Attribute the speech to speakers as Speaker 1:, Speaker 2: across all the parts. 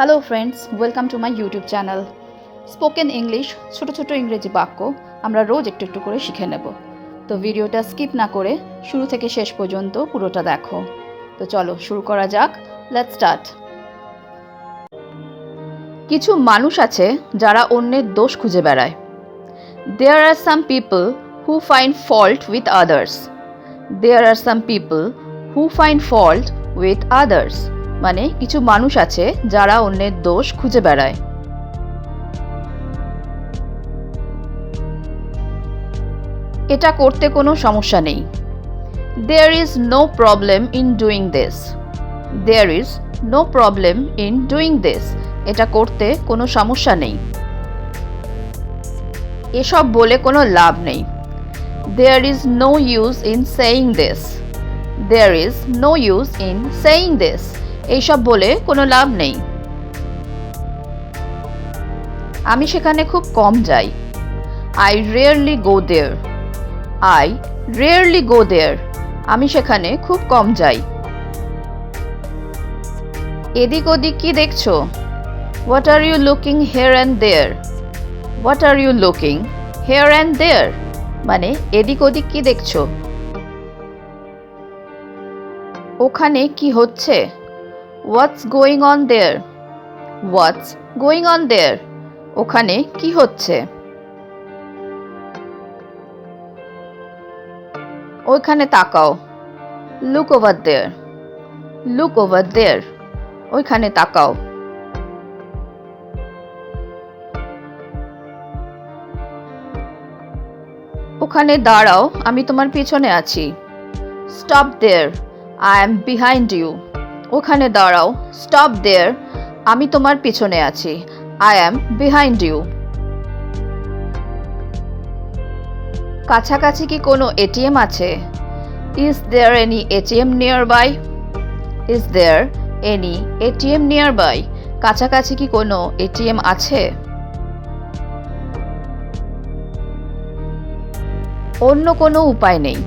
Speaker 1: Hello friends, welcome to my YouTube channel spoken English. ছোট ছোট ইংরেজি বাক্য আমরা রোজ একটু একটু করে শিখে নেব। তো ভিডিওটা স্কিপ না করে শুরু থেকে শেষ পর্যন্ত পুরোটা দেখো। তো চলো শুরু করা যাক। Let's start. কিছু মানুষ আছে যারা অন্যের দোষ খুঁজে বেড়ায়। There are some people who find fault with others. There are some people who find fault with others মানে কিছু মানুষ আছে যারা অন্যের দোষ খুঁজে বেড়ায়। এটা করতে কোনো সমস্যা নেই। There is no problem in doing this. There is no problem in doing this. এটা করতে কোনো সমস্যা নেই। এসব বলে কোনো লাভ নেই। There is no use in saying this. There is no use in saying this. এইসব বলে কোনো লাভ নেই। আমি সেখানে খুব কম যাই। I rarely go there. I rarely go there. আমি সেখানে খুব কম যাই। এদিক ওদিক কি দেখছো? What are you looking here and there? What are you looking here and there? মানে এদিক ওদিক কি দেখছো? ওখানে কি হচ্ছে? What's going on there? What's going on there? ওখানে কি হচ্ছে? ওইখানে তাকাও। Look over there. Look over there. ওইখানে তাকাও। ওখানে দাঁড়াও, আমি তোমার পিছনে আছি। Stop there. I am behind you. ওখানে দাঁড়াও। Stop there. আমি তোমার পিছনে আছি। I am behind you. কাছাকাছি কি কোনো এটিএম আছে? Is there any ATM nearby? Is there any ATM nearby? কাছাকাছি কি কোনো এটিএম আছে? অন্য কোনো উপায় নেই।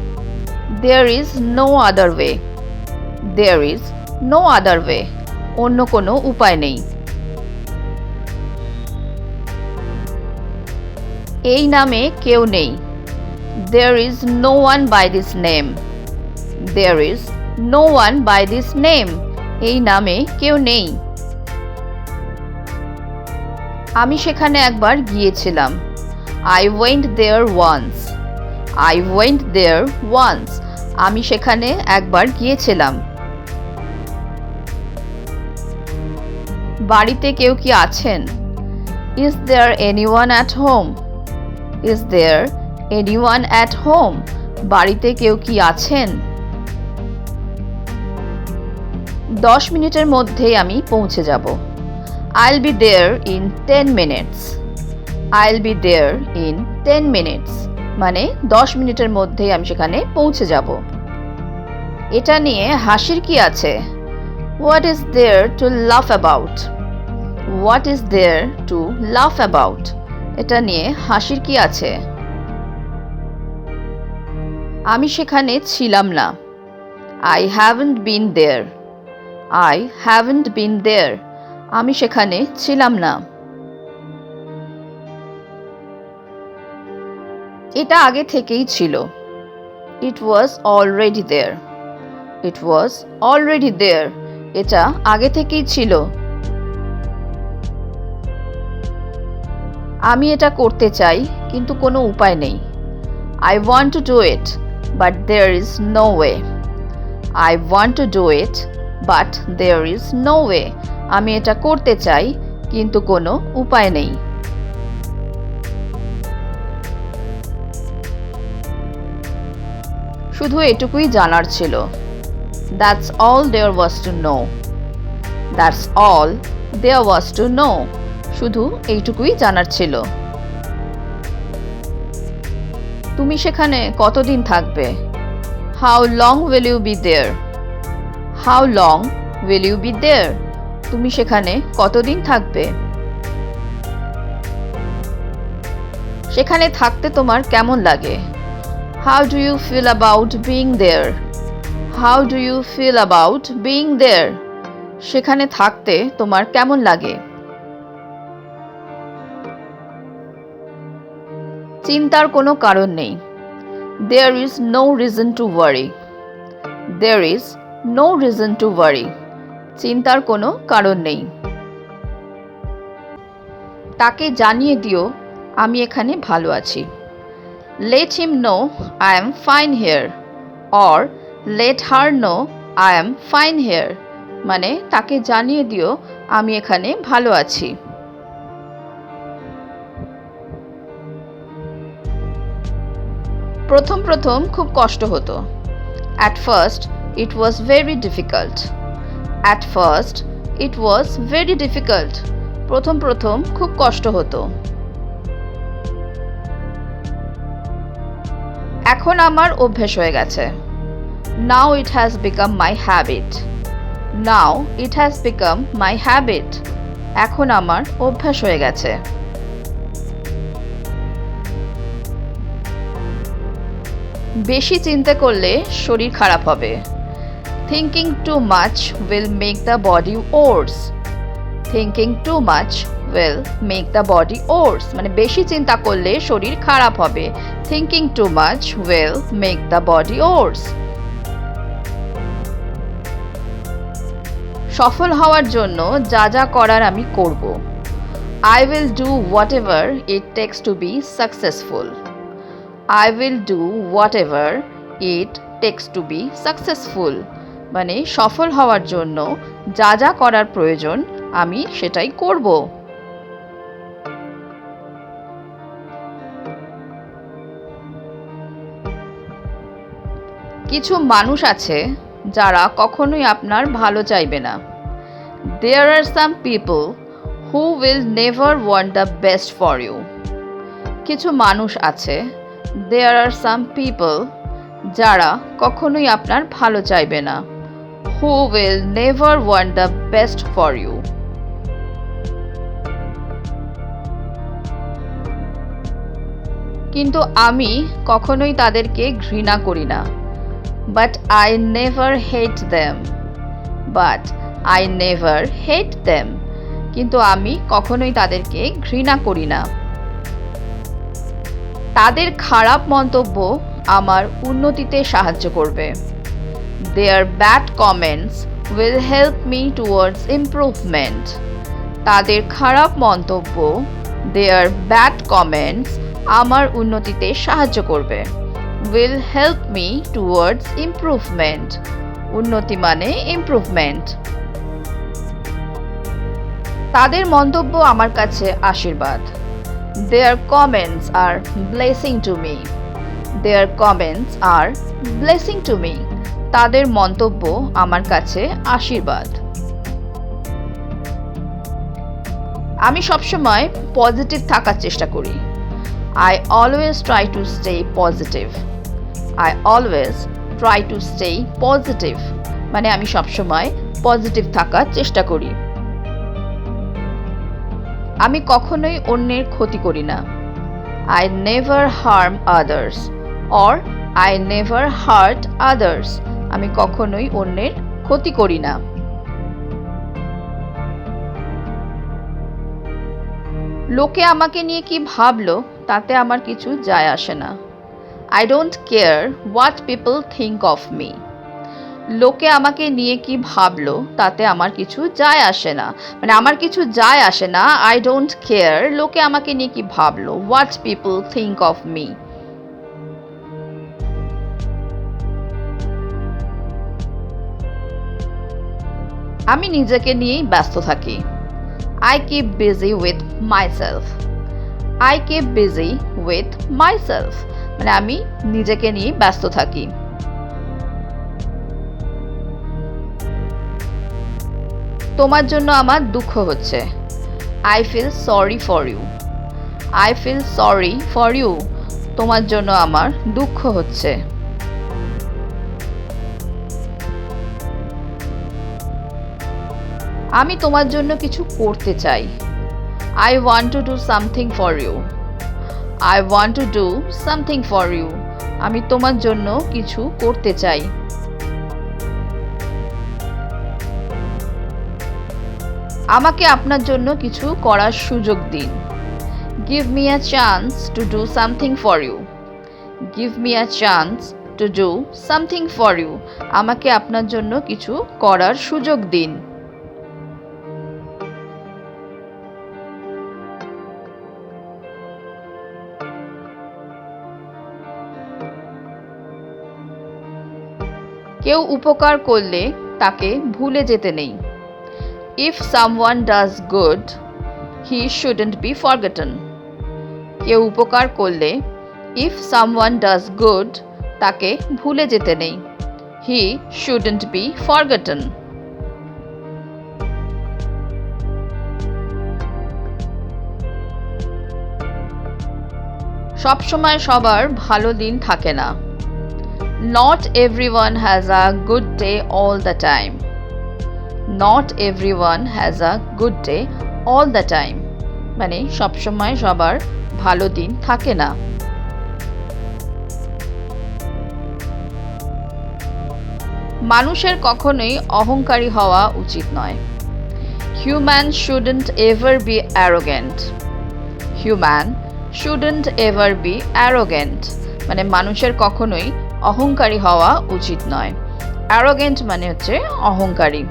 Speaker 1: There is no other way. There is no other way. অন্য কোনো উপায় নেই। এই নামে কেউ নেই। There is no one by this name. There is no one by this name. এই নামে কেউ নেই। আমি সেখানে একবার গিয়েছিলাম। I went there once. I went there once. আমি সেখানে একবার গিয়েছিলাম। বাড়িতে কেউ কি আছেন? Is there anyone at home? Is there anyone at home? বাড়িতে কেউ কি আছেন? 10 মিনিটের মধ্যেই আমি পৌঁছে যাব। I'll be there in 10 minutes. I'll be there in 10 minutes. মানে 10 মিনিটের মধ্যেই আমি সেখানে পৌঁছে যাব। এটা নিয়ে হাসির কি আছে? What is there to laugh about? What is there to laugh about? এটা নিয়ে হাসির কি আছে? আমি সেখানে ছিলাম না। I haven't been there. I haven't been there. আমি সেখানে ছিলাম না। এটা আগে থেকেই ছিল। It was already there. It was already there. এটা আগে থেকেই ছিল। আমি এটা করতে চাই কিন্তু কোনো উপায় নেই। I want to do it, but there is no way. I want to do it, but there is no way. আমি এটা করতে চাই কিন্তু কোনো উপায় নেই। শুধু এটুকুই জানার ছিল। That's all there was to know. That's all there was to know. শুধু এইটুকুই জানার ছিল। তুমি সেখানে কতদিন থাকবে? How long will you be there? How long will you be there? তুমি সেখানে কতদিন থাকবে? সেখানে থাকতে তোমার কেমন লাগে? How do you feel about being there? How do you feel about being there? সেখানে থাকতে তোমার কেমন লাগে? চিন্তার কোনো কারণ নেই। There is no reason to worry. There is no reason to worry. চিন্তার কোনো কারণ নেই। তাকে জানিয়ে দিও আমি এখানে ভালো আছি। Let him know I am fine here or let her know I am fine here. মানে তাকে জানিয়ে দিও আমি এখানে ভালো আছি। প্রথম প্রথম খুব কষ্ট হতো। At first it was very difficult. At first it was very difficult. প্রথম প্রথম খুব কষ্ট হতো। এখন আমার অভ্যেস হয়ে গেছে। Now it has become my habit. Now it has become my habit. এখন আমার অভ্যাস হয়ে গেছে। বেশি চিন্তা করলে শরীর খারাপ হবে। Thinking too much will make the body worse. Thinking too much will make the body worse. মানে বেশি চিন্তা করলে শরীর খারাপ হবে। Thinking too much will make the body worse. সফল হওয়ার জন্য যা যা করার আমি করব। I will do whatever it takes to be successful. I will do whatever it takes to be successful. মানে সফল হওয়ার জন্য যা যা করার প্রয়োজন আমি সেটাই করব। কিছু মানুষ আছে যারা কখনোই আপনার ভালো চাইবে না। There are some people who will never want the best for you. কিছু মানুষ আছে There are some people যারা কখনোই আপনার ভালো চাইবে না। Who will never want the best for you. কিন্তু আমি কখনোই তাদেরকে ঘৃণা করি না। But I never hate them. But I never hate them. কিন্তু আমি কখনোই তাদেরকে ঘৃণা করি না। তাদের খারাপ মন্তব্য আমার উন্নতিতে সাহায্য করবে। Their bad comments will help me towards improvement. তাদের খারাপ মন্তব্য Their bad comments আমার উন্নতিতে সাহায্য করবে। Will help me towards improvement. উন্নতি মানে improvement. তাদের মন্তব্য আমার কাছে আশীর্বাদ। Their comments are blessing to me. Their comments are blessing to me. তাদের মন্তব্য আমার কাছে আশীর্বাদ। আমি সবসময় পজিটিভ থাকার চেষ্টা করি। I always try to stay positive. I always try to stay positive. মানে আমি সবসময় পজিটিভ থাকার চেষ্টা করি। আমি কখনোই অন্যের ক্ষতি করি না। I never harm others or I never hurt others. আমি কখনোই অন্যের ক্ষতি করি না। লোকে আমাকে নিয়ে কি ভাবলো তাতে আমার কিছু যায় আসে না। I don't care what people think of me. লোকে আমাকে নিয়ে কি ভাবলো তাতে আমার কিছু যায় আসে না। মানে আমার কিছু যায় আসে না। I don't care লোকে আমাকে নিয়ে কি ভাবলো what people think of me. আমি নিজেকে নিয়েই ব্যস্ত থাকি। I keep busy with myself. I keep busy with myself. মানে আমি নিজেকে নিয়ে ব্যস্ত থাকি। তোমার জন্য আমার দুঃখ হচ্ছে। I feel sorry for you. I feel sorry for you. তোমার জন্য আমার দুঃখ হচ্ছে। আমি তোমার জন্য কিছু করতে চাই। I want to do something for you. I want to do something for you. আমি তোমার জন্য কিছু করতে চাই। আমাকে আপনার জন্য কিছু করার সুযোগ দিন। Give me a chance to do something for you. Give me a chance to do something for you. আমাকে আপনার জন্য কিছু করার সুযোগ দিন। কেউ উপকার করলে তাকে ভুলে যেতে নেই। If someone does good, he shouldn't be forgotten. কেউ উপকার করলে if someone does good, তাকে ভুলে যেতে নেই। He shouldn't be forgotten. সব সময় সবার ভালো দিন থাকে না। Not everyone has a good day all the time. Not everyone has a good day all the time. মানে সব সময় সবার ভালো দিন থাকে না। মানুষের কখনোই অহংকারী হওয়া উচিত নয়। Human shouldn't ever be arrogant. Human shouldn't ever be arrogant. মানে মানুষের কখনোই অহংকারী হওয়া উচিত নয়। Arrogant মানে হচ্ছে অহংকারী।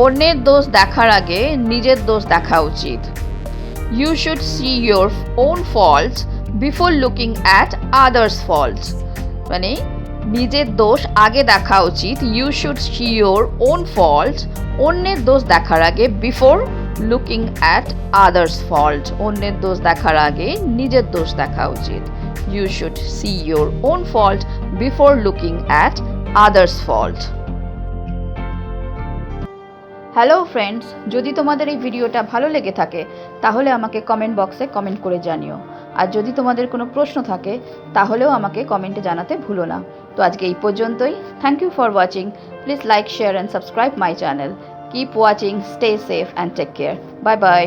Speaker 1: অন্যের দোষ দেখার আগে নিজের দোষ দেখা উচিত। You should see your own faults before looking at others' faults. মানে নিজের দোষ আগে দেখা উচিত। You should see your own faults. অন্যের দোষ দেখার আগে before looking at others' fault. অন্যের দোষ দেখার আগে নিজের দোষ দেখা উচিত। You should see your own fault before looking at others' fault. Hello friends, যদি তোমাদের এই ভিডিওটা ভালো লেগে থাকে তাহলে আমাকে কমেন্ট বক্সে কমেন্ট করে জানিও। আর যদি তোমাদের কোনো প্রশ্ন থাকে তাহলেও আমাকে কমেন্টে জানাতে ভুলো না। তো আজকে এই পর্যন্তই। Thank you for watching. Please like, share and subscribe my channel. Keep watching, stay safe and take care. Bye by.